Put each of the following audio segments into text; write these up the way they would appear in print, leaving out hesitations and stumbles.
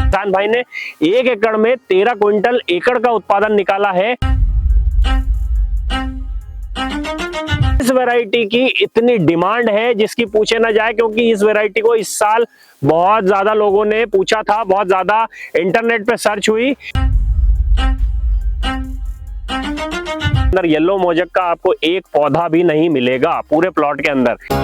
किसान भाई ने 1 एकड़ में 13 क्विंटल एकड़ का उत्पादन निकाला है। इस वैरायटी की इतनी डिमांड है जिसकी पूछे ना जाए, क्योंकि इस वैरायटी को इस साल बहुत ज्यादा लोगों ने पूछा था, बहुत ज्यादा इंटरनेट पे सर्च हुई। अंदर येलो मोजक का आपको एक पौधा भी नहीं मिलेगा पूरे प्लॉट के अंदर।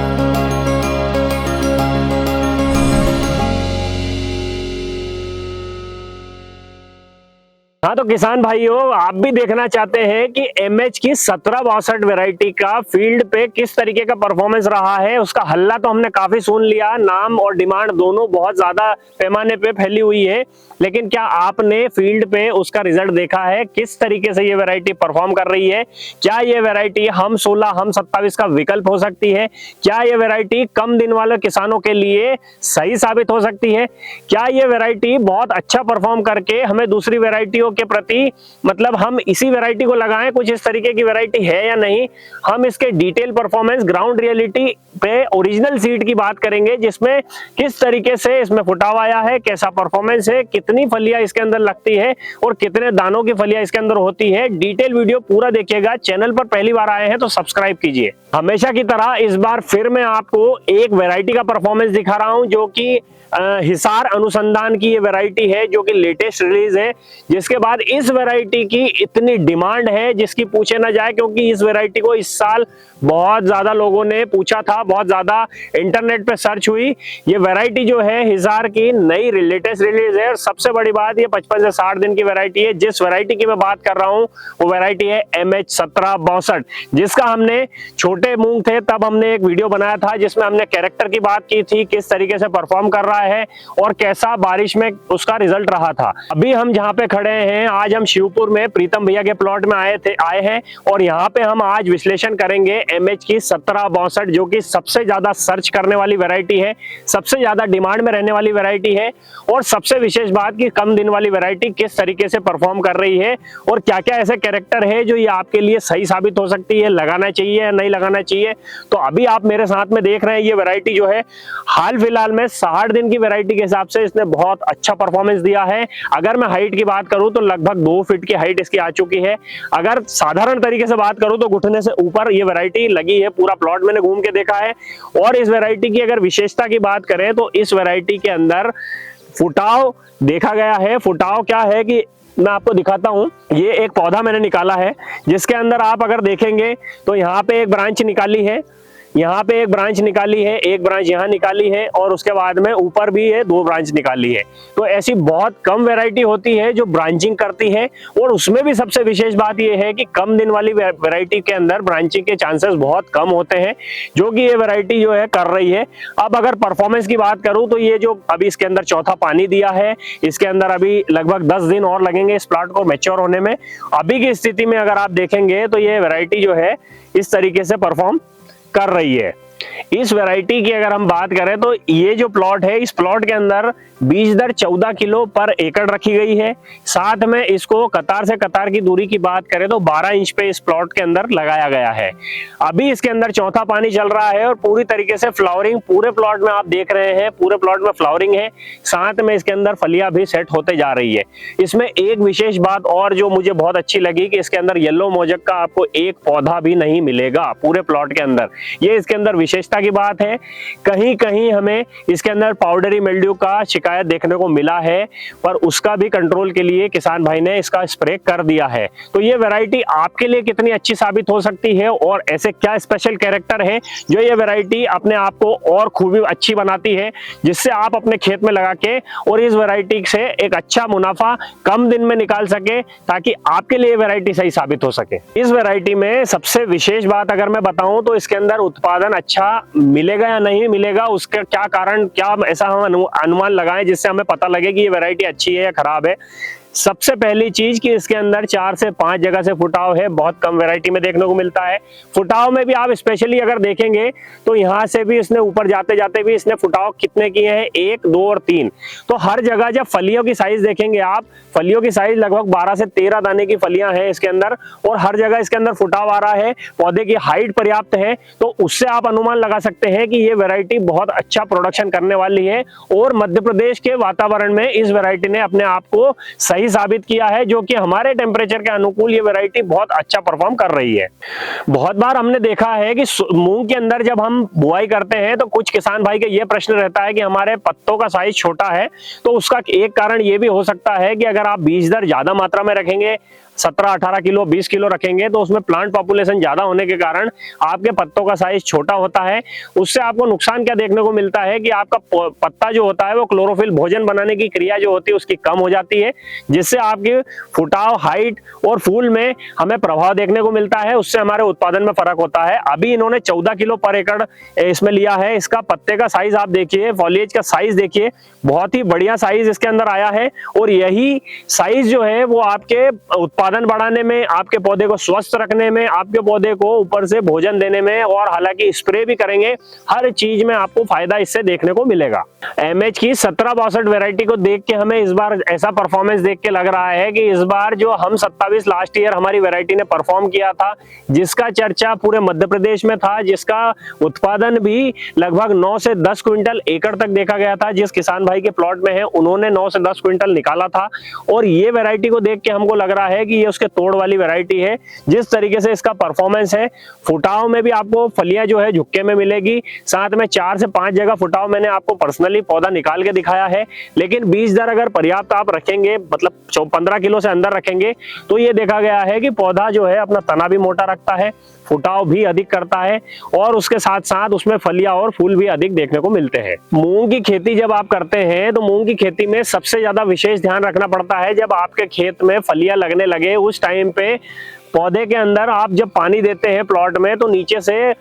हाँ, तो किसान भाइयों, आप भी देखना चाहते हैं कि MH की 1762 वैरायटी का फील्ड पे किस तरीके का परफॉर्मेंस रहा है। उसका हल्ला तो हमने काफी सुन लिया, नाम और डिमांड दोनों बहुत ज्यादा पैमाने पे फैली हुई है, लेकिन क्या आपने फील्ड पे उसका रिजल्ट देखा है? किस तरीके से ये वैरायटी परफॉर्म कर रही है? क्या ये वैरायटी हम 16 हम 27 का विकल्प हो सकती है? क्या ये वैरायटी कम दिन वाले किसानों के लिए सही साबित हो सकती है? क्या ये वैरायटी बहुत अच्छा परफॉर्म करके हमें दूसरी वैरायटियों के प्रति, मतलब हम इसी वैरायटी को लगाएं, कुछ इस तरीके की वैरायटी है या नहीं? हम इसके डिटेल परफॉर्मेंस, ग्राउंड रियलिटी पे ओरिजिनल सीड की बात करेंगे, जिसमें किस तरीके से इसमें फुटाव आया है, कैसा परफॉर्मेंस है, कितनी फलियां इसके अंदर लगती है और कितने दानों की फलियां इसके अंदर होती है। डिटेल वीडियो पूरा देखिएगा। चैनल पर पहली बार आए हैं तो सब्सक्राइब कीजिए। हमेशा की तरह इस बार फिर मैं आपको एक वैरायटी का परफॉर्मेंस दिखा रहा हूं, जो कि हिसार अनुसंधान की ये वैरायटी है, जो कि लेटेस्ट रिलीज है, जिसके बाद इस वैरायटी की इतनी डिमांड है जिसकी पूछे ना जाए, क्योंकि इस वैरायटी को इस साल बहुत ज्यादा लोगों ने पूछा था, बहुत ज्यादा इंटरनेट पे सर्च हुई। ये वैरायटी जो है हिसार की नई लेटेस्ट रिलीज है, और सबसे बड़ी बात ये 55 से 60 दिन की वैरायटी है। जिस वैरायटी की मैं बात कर रहा हूँ वो वैरायटी है MH 1762, जिसका हमने छोटे मूंग थे तब हमने एक वीडियो बनाया था, जिसमें हमने कैरेक्टर की बात की थी, किस तरीके से परफॉर्म कर रहा है और कैसा बारिश में उसका रिजल्ट रहा था। अभी हम जहाँ पे खड़े हैं, आज हम शिवपुर में प्रीतम भैया के प्लॉट में आए हैं, और यहाँ पे हम आज विश्लेषण करेंगे MH की 1762, जो कि सबसे ज्यादा सर्च करने वाली वैरायटी है, सबसे ज्यादा डिमांड में रहने वाली वैरायटी है, और सबसे विशेष बात की कम दिन वाली वैरायटी किस तरीके से परफॉर्म कर रही है, और क्या क्या ऐसे कैरेक्टर है जो ये आपके लिए सही साबित हो सकती है, लगाना चाहिए या नहीं लगाना चाहिए। तो अभी आप मेरे साथ में देख रहे हैं, ये वैरायटी जो है हाल फिलहाल में 60 दिन की वैरायटी के हिसाब से इसने बहुत अच्छा परफॉर्मेंस दिया है। अगर मैं हाइट की बात करूं तो लगभग 2 फीट की हाइट इसकी आ चुकी है। अगर साधारण तरीके से बात करूं तो घुटने से ऊपर ये वैरायटी लगी है, पूरा प्लॉट मैंने घूम के देखा है। और इस वैरायटी की अगर विशेषता की बात करें तो इस वैरायटी के अंदर फुटाव देखा गया है। फुटाव क्या है कि मैं आपको दिखाता हूं। ये एक पौधा मैंने निकाला है, जिसके अंदर आप अगर देखेंगे तो यहाँ पे एक ब्रांच निकाली है, यहाँ पे एक ब्रांच निकाली है, एक ब्रांच यहाँ निकाली है, और उसके बाद में ऊपर भी है 2 ब्रांच निकाली है। तो ऐसी बहुत कम वैरायटी होती है जो ब्रांचिंग करती है, और उसमें भी सबसे विशेष बात यह है कि कम दिन वाली वैरायटी के अंदर ब्रांचिंग के चांसेस बहुत कम होते हैं, जो कि ये वैरायटी जो है कर रही है। अब अगर परफॉर्मेंस की बात करूं तो ये जो अभी इसके अंदर चौथा पानी दिया है, इसके अंदर अभी लगभग 10 दिन और लगेंगे इस प्लॉट को मैच्योर होने में। अभी की स्थिति में अगर आप देखेंगे तो ये वैरायटी जो है इस तरीके से परफॉर्म कर रही है। इस वैरायटी की अगर हम बात करें तो ये जो प्लॉट है, इस प्लॉट के अंदर बीज दर 14 किलो पर एकड़ रखी गई है। साथ में इसको कतार से कतार की दूरी की बात करें तो 12 इंच पे इस प्लॉट के अंदर लगाया गया है। अभी इसके अंदर चौथा पानी चल रहा है, और पूरी तरीके से फ्लावरिंग पूरे प्लॉट में आप देख रहे हैं, पूरे प्लॉट में फ्लावरिंग है। साथ में इसके अंदर फलियां भी सेट होते जा रही है। इसमें एक विशेष बात और जो मुझे बहुत अच्छी लगी कि इसके अंदर येलो मोजक का आपको एक पौधा भी नहीं मिलेगा पूरे प्लॉट के अंदर। ये इसके अंदर विशेषता की बात है। कहीं कहीं हमें इसके अंदर पाउडरी मिल्ड्यू का शिकायत देखने को मिला है, पर उसका भी कंट्रोल के लिए किसान भाई ने इसका स्प्रे कर दिया है। तो ये वैरायटी आपके लिए कितनी अच्छी साबित हो सकती है, और ऐसे क्या स्पेशल कैरेक्टर है जो ये वैरायटी अपने आप को और खूबी अच्छी बनाती है, जिससे आप अपने खेत में लगा के और इस वैरायटी से एक अच्छा मुनाफा कम दिन में निकाल सके, ताकि आपके लिए वैरायटी सही साबित हो सके। इस वैरायटी में सबसे विशेष बात अगर मैं बताऊं तो इसके अंदर उत्पादन अच्छा मिलेगा या नहीं मिलेगा, उसके क्या कारण, क्या ऐसा हम अनुमान लगाएं जिससे हमें पता लगे कि ये वैरायटी अच्छी है या खराब है। सबसे पहली चीज कि इसके अंदर 4 से 5 जगह से फुटाव है, बहुत कम वैरायटी में देखने को मिलता है। फुटाव में भी आप स्पेशली अगर देखेंगे तो यहाँ से भी इसने ऊपर जाते जाते भी इसने फुटाव कितने किए हैं, 1, 2 और 3। तो हर जगह जब फलियों की साइज देखेंगे आप, फलियों की साइज लगभग 12 से 13 दाने की फलियां हैं इसके अंदर, और हर जगह इसके अंदर फुटाव आ रहा है। पौधे की हाइट पर्याप्त है, तो उससे आप अनुमान लगा सकते हैं कि ये वैरायटी बहुत अच्छा प्रोडक्शन करने वाली है। और मध्य प्रदेश के वातावरण में इस वैरायटी ने अपने आप को सही साबित किया है, जो कि हमारे टेम्परेचर के अनुकूल ये वैरायटी बहुत अच्छा परफॉर्म कर रही है। बहुत बार हमने देखा है कि मूंग के अंदर जब हम बुआई करते हैं तो कुछ किसान भाई का ये प्रश्न रहता है कि हमारे पत्तों का साइज छोटा है। तो उसका एक कारण ये भी हो सकता है कि अगर आप बीज दर ज्यादा मात्रा में रखेंगे, 17-18 किलो 20 किलो रखेंगे, तो उसमें प्लांट पॉपुलेशन ज्यादा होने के कारण आपके पत्तों का साइज छोटा होता है। उससे आपको नुकसान क्या देखने को मिलता है कि आपका पत्ता जो होता है वो क्लोरोफिल भोजन बनाने की क्रिया जो होती है उसकी कम हो जाती है, जिससे आपके फुटाव, हाइट और फूल में हमें प्रभाव देखने को मिलता है। उससे हमारे उत्पादन में फर्क होता है। अभी इन्होंने 14 किलो पर एकड़ इसमें लिया है। इसका पत्ते का साइज आप देखिए, फॉलिएज का साइज देखिए, बहुत ही बढ़िया साइज इसके अंदर आया है। और यही साइज जो है वो आपके उत्पादन बढ़ाने में, आपके पौधे को स्वस्थ रखने में, आपके पौधे को ऊपर से भोजन देने में, और हालांकि स्प्रे भी करेंगे, हर चीज में आपको फायदा इससे देखने को मिलेगा। एमएच की 1762 वैरायटी को देख के हमें इस बार ऐसा परफॉर्मेंस देख के लग रहा है कि इस बार जो हम 27 लास्ट ईयर हमारी वैरायटी ने परफॉर्म किया था, जिसका चर्चा पूरे मध्य प्रदेश में था, जिसका उत्पादन भी लगभग 9 से 10 क्विंटल एकड़ तक देखा गया था, जिस किसान भाई के प्लॉट में है उन्होंने 9 से 10 क्विंटल निकाला था। और ये वैरायटी को देख के हमको लग रहा है कि ये उसके तोड़ वाली वैरायटी है। जिस तरीके से इसका परफॉर्मेंस है, फुटाव में भी आपको फलियां जो है झुक्के में मिलेगी, साथ में 4 से 5 जगह फुटाव मैंने आपको पर्सनली पौधा निकाल के दिखाया है। लेकिन बीज दर अगर पर्याप्त आप रखेंगे, मतलब 15 किलो से अंदर रखेंगे, तो ये देखा गया है कि पौधा जो है अपना तना भी मोटा रखता है, फुटाव भी अधिक करता है, और उसके साथ साथ उसमें फलियां और फूल भी अधिक देखने को मिलते हैं। मूंग की खेती जब आप करते हैं तो मूंग की खेती में सबसे ज्यादा विशेष ध्यान रखना पड़ता है। जब आपके खेत में फलियां लगने लगे, उस टाइम पे पौधे के अंदर आप जब पानी देते हैं प्लॉट में, तो नीचे से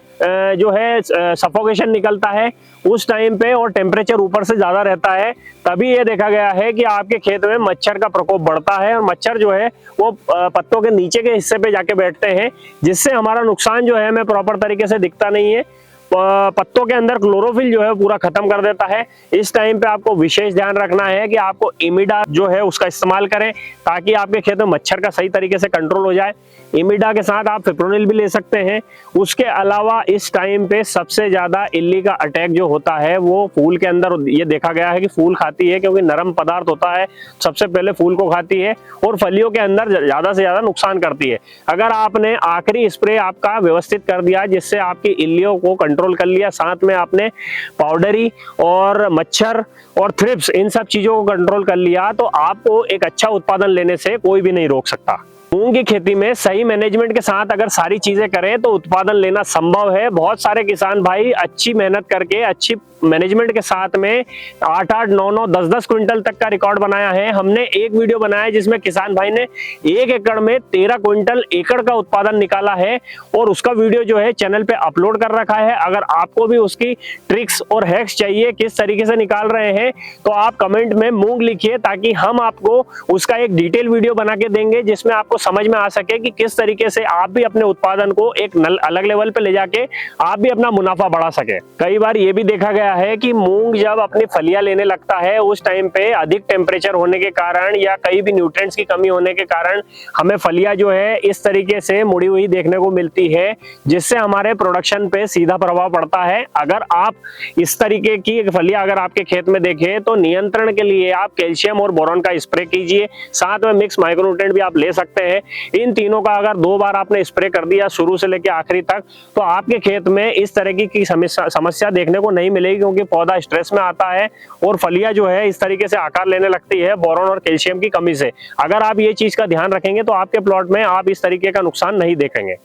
जो है सफोकेशन निकलता है उस टाइम पे, और टेम्परेचर ऊपर से ज्यादा रहता है। तभी ये देखा गया है कि आपके खेत में मच्छर का प्रकोप बढ़ता है, और मच्छर जो है वो पत्तों के नीचे के हिस्से पे जाके बैठते हैं, जिससे हमारा नुकसान जो है हमें प्रॉपर तरीके से दिखता नहीं है। पत्तों के अंदर क्लोरोफिल जो है पूरा खत्म कर देता है। इस टाइम पे आपको विशेष ध्यान रखना है कि आपको इमिडा जो है उसका इस्तेमाल करें, ताकि आपके खेत में मच्छर का सही तरीके से कंट्रोल हो जाए। इमिडा के साथ आप फिप्रोनिल भी ले सकते हैं। उसके अलावा इस टाइम पे सबसे ज्यादा इल्ली का अटैक जो होता है वो फूल के अंदर, ये देखा गया है कि फूल खाती है, क्योंकि नरम पदार्थ होता है, सबसे पहले फूल को खाती है और फलियों के अंदर ज्यादा से ज्यादा नुकसान करती है। अगर आपने आखिरी स्प्रे आपका व्यवस्थित कर दिया, जिससे आपकी इल्लियों को कंट्रोल कर लिया, साथ में आपने पाउडरी और मच्छर और थ्रिप्स इन सब चीजों को कंट्रोल कर लिया, तो आपको एक अच्छा उत्पादन लेने से कोई भी नहीं रोक सकता। मूंग की खेती में सही मैनेजमेंट के साथ अगर सारी चीजें करें तो उत्पादन लेना संभव है। बहुत सारे किसान भाई अच्छी मेहनत करके, अच्छी मैनेजमेंट के साथ में 8-8, 9-9, 10-10 क्विंटल तक का रिकॉर्ड बनाया है। हमने एक वीडियो बनाया जिसमें किसान भाई ने 1 एकड़ में 13 क्विंटल एकड़ का उत्पादन निकाला है, और उसका वीडियो जो है चैनल पे अपलोड कर रखा है। अगर आपको भी उसकी ट्रिक्स और हैक्स चाहिए, किस तरीके से निकाल रहे हैं, तो आप कमेंट में मूंग लिखिए, ताकि हम आपको उसका एक डिटेल वीडियो बना के देंगे, जिसमें आपको समझ में आ सके कि किस तरीके से आप भी अपने उत्पादन को एक अलग लेवल पे ले जाके आप भी अपना मुनाफा बढ़ा सके। कई बार ये भी देखा गया है कि मूंग जब अपनी फलियां लेने लगता है, उस टाइम पे अधिक टेम्परेचर होने के कारण या कहीं भी न्यूट्रिएंट्स की कमी होने के कारण हमें फलियां जो है इस तरीके से मुड़ी हुई देखने को मिलती है, जिससे हमारे प्रोडक्शन पे सीधा प्रभाव पड़ता है। अगर आप इस तरीके की फलियां अगर आपके खेत में देखें, तो नियंत्रण के लिए आप कैल्शियम और बोरॉन का स्प्रे कीजिए, साथ में मिक्स माइक्रोन्यूट्रिएंट भी आप ले सकते हैं। इन तीनों का अगर 2 बार आपने स्प्रे कर दिया शुरू से लेकर आखिरी तक, तो आपके खेत में इस तरह की समस्या देखने को नहीं मिलेगी, क्योंकि पौधा स्ट्रेस में आता है और फलियां जो है इस तरीके से आकार लेने लगती है बोरॉन और कैल्शियम की कमी से। अगर आप ये चीज का ध्यान रखेंगे तो आपके प्लॉट में आप इस तरीके का नुकसान नहीं देखेंगे।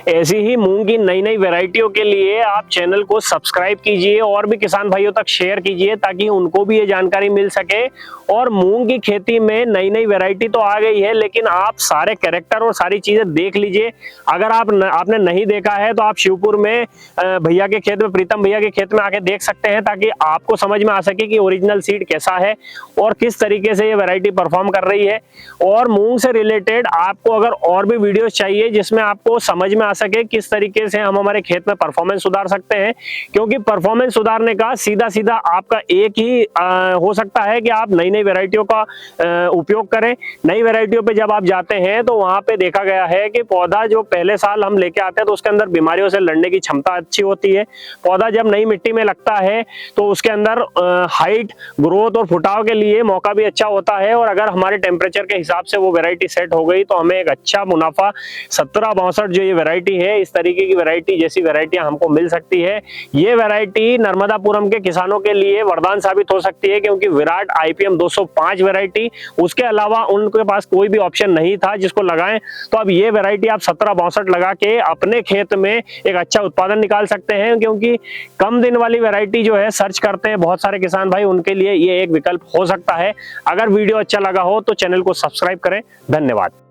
ऐसी ही मूंग की नई नई वैरायटियों के लिए आप चैनल को सब्सक्राइब कीजिए और भी किसान भाइयों तक शेयर कीजिए ताकि उनको भी ये जानकारी मिल सके। और मूंग की खेती में नई नई वैरायटी तो आ गई है, लेकिन आप सारे कैरेक्टर और सारी चीजें देख लीजिए। अगर आपने नहीं देखा है तो आप शिवपुर में भैया के खेत में, प्रीतम भैया के खेत में आके देख सकते हैं, ताकि आपको समझ में आ सके कि ओरिजिनल सीड कैसा है और किस तरीके से ये वैरायटी परफॉर्म कर रही है। और मूंग से रिलेटेड आपको अगर और भी वीडियोस चाहिए जिसमें आपको समझ में आ सके किस तरीके से हम हमारे खेत में परफॉर्मेंस सुधार सकते हैं, क्योंकि परफॉर्मेंस सुधारने का सीधा सीधा आपका एक ही हो सकता है कि आप नई नई वैरायटियों का उपयोग करें। नई वैरायटियों पे जब आप जाते हैं तो वहां पे देखा गया है कि पौधा जो पहले साल हम लेके आते हैं तो उसके अंदर बीमारियों से लड़ने की क्षमता अच्छी होती है। पौधा जब नई मिट्टी में लगता है तो उसके अंदर हाइट, ग्रोथ और फुटाव के लिए मौका भी अच्छा होता है। और अगर हमारे टेम्परेचर के हिसाब से वो वैरायटी सेट हो गई तो हमें एक अच्छा मुनाफा 1762 जो ये वैरायटी है, इस तरीके की वैरायटी जैसी वैरायटियां हमको मिल सकती है। ये वैरायटी नर्मदापुरम के किसानों के लिए वरदान साबित हो सकती है, क्योंकि विराट IPM 205 वैरायटी, उसके अलावा उनके पास कोई भी ऑप्शन नहीं था जिसको लगाएं। तो अब ये वैरायटी आप 1762 लगा के अपने खेत में एक अच्छा उत्पादन निकाल सकते हैं, क्योंकि कम दिन वाली वैरायटी जो है सर्च करते हैं बहुत सारे किसान भाई, उनके लिए ये एक विकल्प हो सकता है। अगर वीडियो अच्छा लगा हो तो चैनल को सब्सक्राइब करें। धन्यवाद।